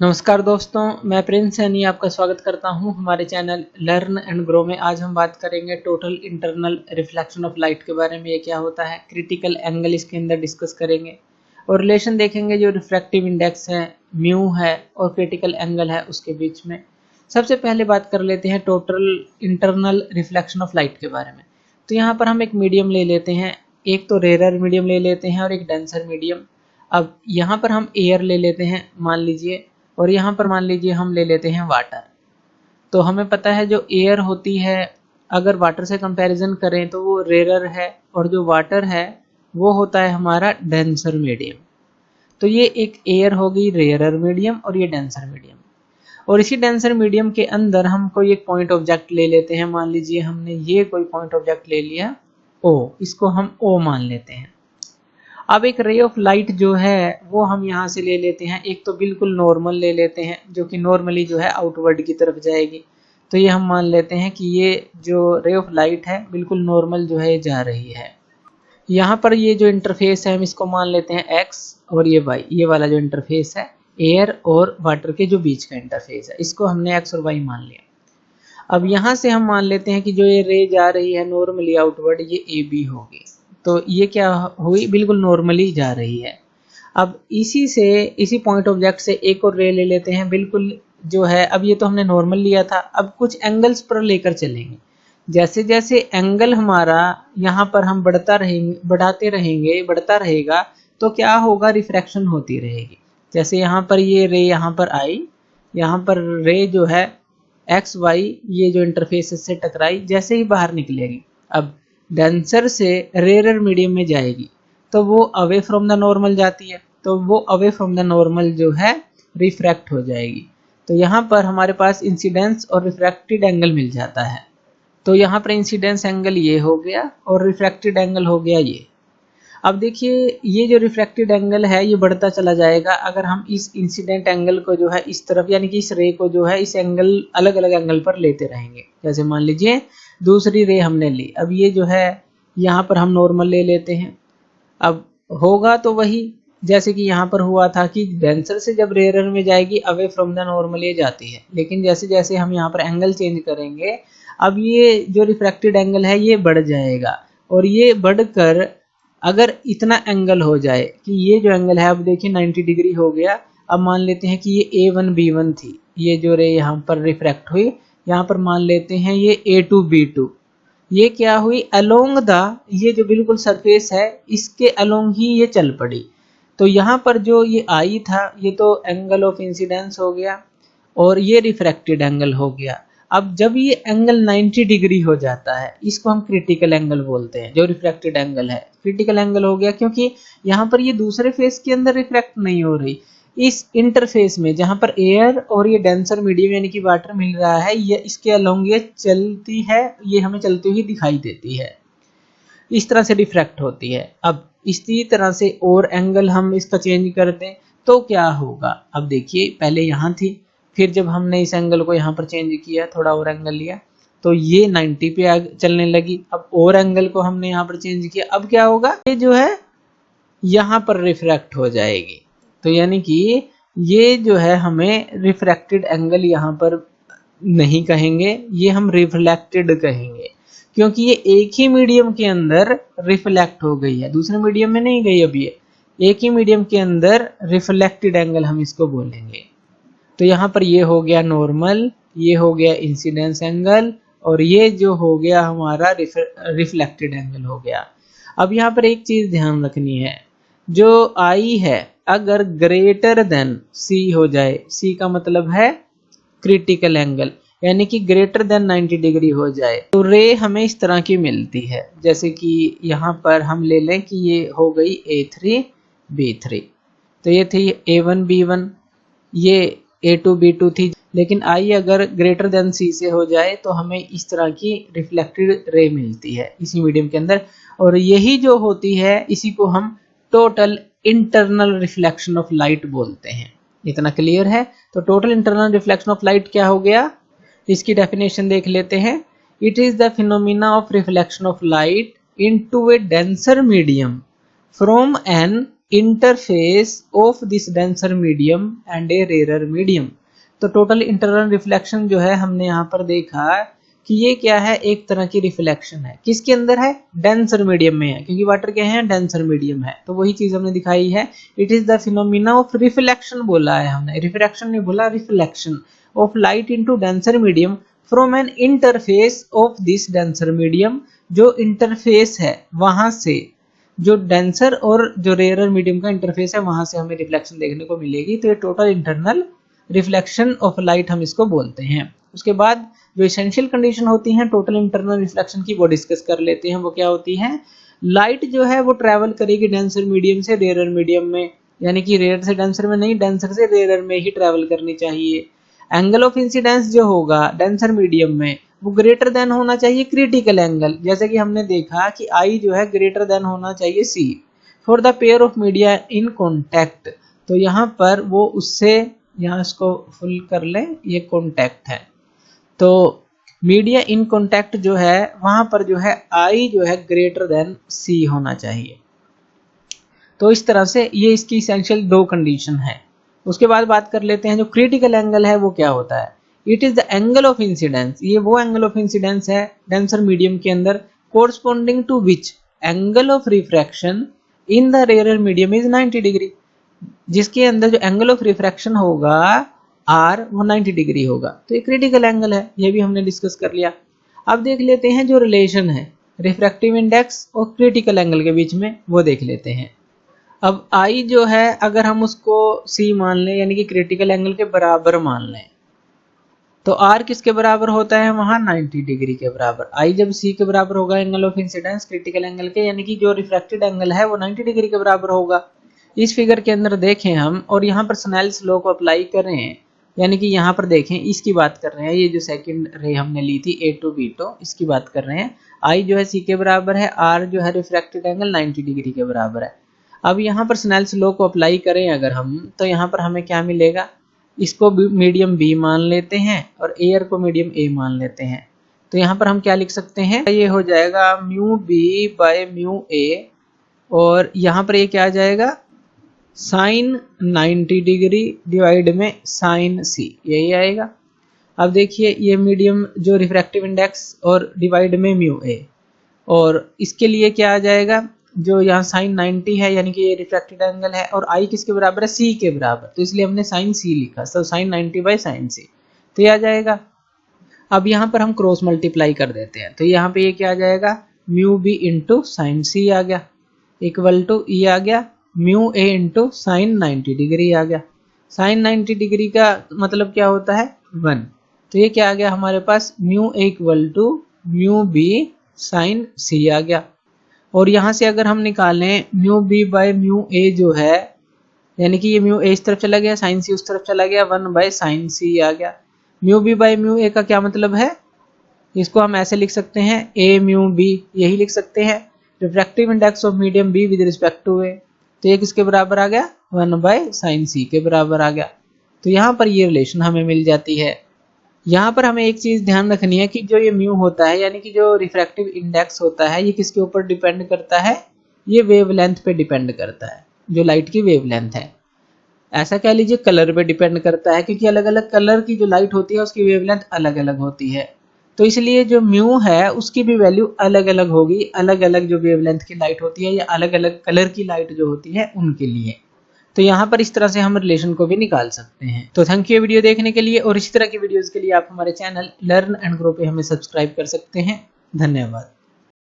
नमस्कार दोस्तों, मैं प्रिंस सैनी आपका स्वागत करता हूं हमारे चैनल लर्न एंड ग्रो में। आज हम बात करेंगे total internal reflection of light के बारे में। ये क्या होता है, क्रिटिकल एंगल इसके अंदर डिस्कस करेंगे और रिलेशन देखेंगे जो रिफ्रैक्टिव इंडेक्स है, म्यू है और क्रिटिकल एंगल है उसके बीच में। सबसे पहले बात कर लेते हैं total internal reflection of light के बारे में। तो यहाँ पर हम एक मीडियम ले लेते हैं, एक तो रेयर मीडियम ले लेते हैं और एक डेंसर मीडियम। अब यहाँ पर हम एयर ले लेते हैं मान लीजिए, और यहाँ पर मान लीजिए हम ले लेते हैं वाटर। तो हमें पता है जो एयर होती है अगर वाटर से कंपैरिजन करें तो वो रेयर है, और जो वाटर है वो होता है हमारा डेंसर मीडियम। तो ये एक एयर होगी रेयर मीडियम और ये डेंसर मीडियम। और इसी डेंसर मीडियम के अंदर हम कोई एक पॉइंट ऑब्जेक्ट ले लेते हैं। मान लीजिए हमने ये कोई पॉइंट ऑब्जेक्ट ले लिया ओ, इसको हम ओ मान लेते हैं। अब एक रे ऑफ लाइट जो है वो हम यहाँ से ले लेते हैं, एक तो बिल्कुल नॉर्मल ले लेते हैं जो कि नॉर्मली जो है आउटवर्ड की तरफ जाएगी। तो ये हम मान लेते हैं कि ये जो रे ऑफ लाइट है बिल्कुल नॉर्मल जो है जा रही है। यहाँ पर ये जो इंटरफेस है हम इसको मान लेते हैं एक्स, और ये वाई, ये वाला जो इंटरफेस है एयर और वाटर के जो बीच का इंटरफेस है, इसको हमने एक्स और वाई मान लिया। अब यहाँ से हम मान लेते हैं कि जो ये रे जा रही है नॉर्मली आउटवर्ड, ये ए बी होगी। तो ये क्या हुई, बिल्कुल नॉर्मली जा रही है। अब इसी पॉइंट ऑब्जेक्ट से एक और रे ले लेते हैं बिल्कुल जो है, अब ये तो हमने नॉर्मल लिया था, अब कुछ एंगल्स पर लेकर चलेंगे। जैसे जैसे एंगल हमारा यहाँ पर हम बढ़ता रहेगा तो क्या होगा, रिफ्रैक्शन होती रहेगी। जैसे यहाँ पर ये रे यहाँ पर आई, यहाँ पर रे जो है एक्स वाई ये जो इंटरफेस से टकराई, जैसे ही बाहर निकलेगी अब डेंसर से रेयर मीडियम में जाएगी तो वो अवे फ्रॉम द नॉर्मल जाती है, तो वो अवे फ्रॉम द नॉर्मल जो है रिफ्रैक्ट हो जाएगी। तो यहाँ पर हमारे पास इंसिडेंस और रिफ्रैक्टेड एंगल मिल जाता है। तो यहाँ पर इंसिडेंस एंगल ये हो गया और रिफ्रैक्टेड एंगल हो गया ये। अब देखिए ये जो रिफ्रैक्टेड एंगल है ये बढ़ता चला जाएगा अगर हम इस इंसिडेंट एंगल को जो है इस तरफ, यानी कि इस रे को जो है इस एंगल अलग अलग एंगल पर लेते रहेंगे। जैसे मान लीजिए दूसरी रे हमने ली, अब ये जो है यहाँ पर हम नॉर्मल ले लेते हैं। अब होगा तो वही जैसे कि यहाँ पर हुआ था कि डेंसर से जब रेयर में जाएगी अवे फ्रॉम द नॉर्मल ये जाती है, लेकिन जैसे जैसे हम यहाँ पर एंगल चेंज करेंगे अब ये जो रिफ्रैक्टेड एंगल है ये बढ़ जाएगा, और ये बढ़कर अगर इतना एंगल हो जाए कि ये जो एंगल है अब देखिए 90 डिग्री हो गया। अब मान लेते हैं कि ये A1 B1 थी, ये जो रे यहाँ पर रिफ्रैक्ट हुई, यहाँ पर मान लेते हैं ये A2 B2, ये क्या हुई अलोंग द, ये जो बिल्कुल सरफेस है इसके अलोंग ही ये चल पड़ी। तो यहाँ पर जो ये आई था ये तो एंगल ऑफ इंसिडेंस हो गया और ये रिफ्रैक्टेड एंगल हो गया। अब जब ये एंगल 90 डिग्री हो जाता है इसको हम क्रिटिकल एंगल बोलते हैं। जो रिफ्रैक्टेड एंगल है क्रिटिकल एंगल हो गया, क्योंकि यहाँ पर ये दूसरे फेस के अंदर रिफ्रैक्ट नहीं हो रही, इस इंटरफेस में जहाँ पर एयर और ये डेंसर मीडियम यानी कि वाटर मिल रहा है, ये इसके अलोंग ये चलती है, ये हमें चलती हुई दिखाई देती है, इस तरह से रिफ्रैक्ट होती है। अब इसी तरह से और एंगल हम इसका चेंज करते हैं तो क्या होगा, अब देखिए पहले यहाँ थी, फिर जब हमने इस एंगल को यहाँ पर चेंज किया, थोड़ा और एंगल लिया तो ये 90 पे चलने लगी। अब और एंगल को हमने यहाँ पर चेंज किया, अब क्या होगा, ये जो है यहाँ पर रिफ्रैक्ट हो जाएगी। तो यानी कि ये जो है हमें रिफ्रैक्टेड एंगल यहाँ पर नहीं कहेंगे, ये हम रिफ्लेक्टेड कहेंगे, क्योंकि ये एक ही मीडियम के अंदर रिफ्लेक्ट हो गई है, दूसरे मीडियम में नहीं गई। अब ये एक ही मीडियम के अंदर रिफ्लेक्टेड एंगल हम इसको बोलेंगे। तो यहाँ पर ये हो गया नॉर्मल, ये हो गया इंसिडेंस एंगल, और ये जो हो गया हमारा रिफ्लेक्टेड एंगल हो गया। अब यहाँ पर एक चीज ध्यान रखनी है, जो आई है अगर ग्रेटर देन सी हो जाए, सी का मतलब है क्रिटिकल एंगल, यानी कि ग्रेटर देन 90 डिग्री हो जाए तो रे हमें इस तरह की मिलती है। जैसे कि यहाँ पर हम ले लें कि ये हो गई A3 B3, तो ये थी A1 B1, ये A2 B2 थी, लेकिन आई अगर ग्रेटर देन सी से हो जाए तो हमें इस तरह की रिफ्लेक्टेड रे मिलती है इसी मीडियम के अंदर, और यही जो होती है इसी को हम total internal reflection of light बोलते हैं। इतना क्लियर है? तो total internal reflection of light क्या हो गया, इसकी डेफिनेशन देख लेते हैं। It is the phenomena of reflection of light into a denser medium from an interface of this denser medium and a rarer medium. तो टोटल इंटरनल रिफ्लेक्शन जो है हमने यहाँ पर देखा कि ये क्या है, एक तरह की रिफ्लेक्शन है। किसके अंदर है? डेंसर मीडियम में है, क्योंकि वाटर क्या है? डेंसर मीडियम है। तो वही चीज हमने दिखाई है। It is the phenomena of reflection बोला है हमने, रिफ्रैक्शन नहीं बोला, reflection of light into denser medium from an interface of this denser medium. जो इंटरफेस है वहां से, जो डेंसर और जो रेयर मीडियम का इंटरफेस है वहां से हमें रिफ्लेक्शन देखने को मिलेगी। तो ये total internal reflection of light हम इसको बोलते हैं। उसके बाद जो एसेंशियल कंडीशन होती हैं टोटल इंटरनल रिफ्लेक्शन की, वो डिस्कस कर लेते हैं। वो क्या होती है? लाइट जो है वो ट्रैवल करेगी डेंसर मीडियम से रेयर मीडियम में, यानी कि रेयर से डेंसर में नहीं, डेंसर से रेयर में ही ट्रैवल करनी चाहिए। एंगल ऑफ इंसिडेंस जो होगा डेंसर मीडियम में वो ग्रेटर देन होना चाहिए क्रिटिकल एंगल, जैसे कि हमने देखा कि आई जो है ग्रेटर देन होना चाहिए C for the pair of media in contact. तो यहाँ पर वो उससे, यहाँ इसको फुल कर लें, ये कॉन्टैक्ट है। तो मीडिया इन कॉन्टैक्ट जो है वहां पर जो है आई जो है ग्रेटर देन सी होना चाहिए। तो इस तरह से ये इसकी इसेंशियल दो कंडीशन है। उसके बाद बात कर लेते हैं जो क्रिटिकल एंगल है वो क्या होता है। It is the angle of incidence, ये वो एंगल ऑफ इंसिडेंस है डेंसर मीडियम के अंदर corresponding to which angle of refraction in the rare medium is 90 degree, जिसके अंदर जो एंगल ऑफ रिफ्रैक्शन होगा आर वो 90 डिग्री होगा। तो ये क्रिटिकल एंगल है, ये भी हमने डिस्कस कर लिया। अब देख लेते हैं जो रिलेशन है रिफ्रैक्टिव इंडेक्स और क्रिटिकल एंगल के बीच में, वो देख लेते हैं। अब आई जो है अगर हम उसको सी मान लें, यानी कि क्रिटिकल एंगल के बराबर मान लें, तो आर किसके बराबर होता है? वहां 90 डिग्री के बराबर। आई जब सी के बराबर होगा angle of incidence critical angle के, यानी कि जो रिफ्रैक्टेड एंगल है वो 90 डिग्री के बराबर होगा। इस फिगर के अंदर देखें हम, और यहाँ पर स्नेल्स लॉ को अप्लाई करें, यानी कि यहाँ पर देखें, इसकी बात कर रहे हैं, ये जो सेकंड रे हमने ली थी ए टू बी टू, इसकी बात कर रहे हैं। आई जो है सी के बराबर है, आर जो है रिफ्रैक्टेड एंगल 90 डिग्री के बराबर है। अब यहाँ पर स्नेल्स लॉ को अप्लाई करें अगर हम, तो यहाँ पर हमें क्या मिलेगा? इसको मीडियम बी मान लेते हैं और एयर को मीडियम ए मान लेते हैं। तो यहाँ पर हम क्या लिख सकते हैं? ये हो जाएगा म्यू बी बाय म्यू ए, और यहाँ पर ये क्या आ जाएगा? साइन 90 डिग्री डिवाइड में साइन सी, यही आएगा। अब देखिए ये मीडियम जो रिफ्रैक्टिव इंडेक्स और डिवाइड में म्यू ए, और इसके लिए क्या आ जाएगा? जो यहाँ साइन 90 है, यानी कि ये रिफ्रैक्टेड एंगल है, और आई किसके बराबर है? सी के बराबर, तो इसलिए हमने साइन सी लिखा। तो साइन 90 बाई साइन सी, तो ये आ जाएगा। अब यहाँ पर हम क्रॉस मल्टीप्लाई कर देते हैं, तो यहाँ पे ये क्या आ जाएगा? Mu B into sine C आ गया, इक्वल टू ये आ गया mu A into sine 90 degree आ गया। साइन 90 डिग्री का मतलब क्या होता है? 1। तो ये क्या आ गया हमारे पास? Mu A equal to mu B sine C आ गया। और यहाँ से अगर हम निकालें mu B by mu A जो है, यानी कि ये म्यू ए इस तरफ चला गया, साइन सी उस तरफ चला गया, 1 बाय साइन सी आ गया। म्यू बी बाय म्यू ए का क्या मतलब है? इसको हम ऐसे लिख सकते हैं, ए म्यू बी, यही लिख सकते हैं। Refractive index of medium B with respect to A, तो ये किसके बराबर आ गया? 1 बाय साइन सी के बराबर आ गया। तो यहाँ पर ये रिलेशन हमें मिल जाती है। यहाँ पर हमें एक चीज ध्यान रखनी है कि जो ये म्यू होता है, यानी कि जो रिफ्रैक्टिव इंडेक्स होता है, ये किसके ऊपर डिपेंड करता है? ये वेवलेंथ पे डिपेंड करता है, जो लाइट की वेवलेंथ है। ऐसा कह लीजिए कलर पे डिपेंड करता है, क्योंकि अलग अलग कलर की जो लाइट होती है उसकी वेवलेंथ अलग अलग होती है। तो इसलिए जो म्यू है उसकी भी वैल्यू अलग अलग होगी, अलग अलग जो वेवलेंथ की लाइट होती है या अलग अलग कलर की लाइट जो होती है उनके लिए। तो यहाँ पर इस तरह से हम रिलेशन को भी निकाल सकते हैं। तो थैंक यू वीडियो देखने के लिए, और इसी तरह की वीडियोस के लिए आप हमारे चैनल लर्न एंड ग्रो पे हमें सब्सक्राइब कर सकते हैं। धन्यवाद।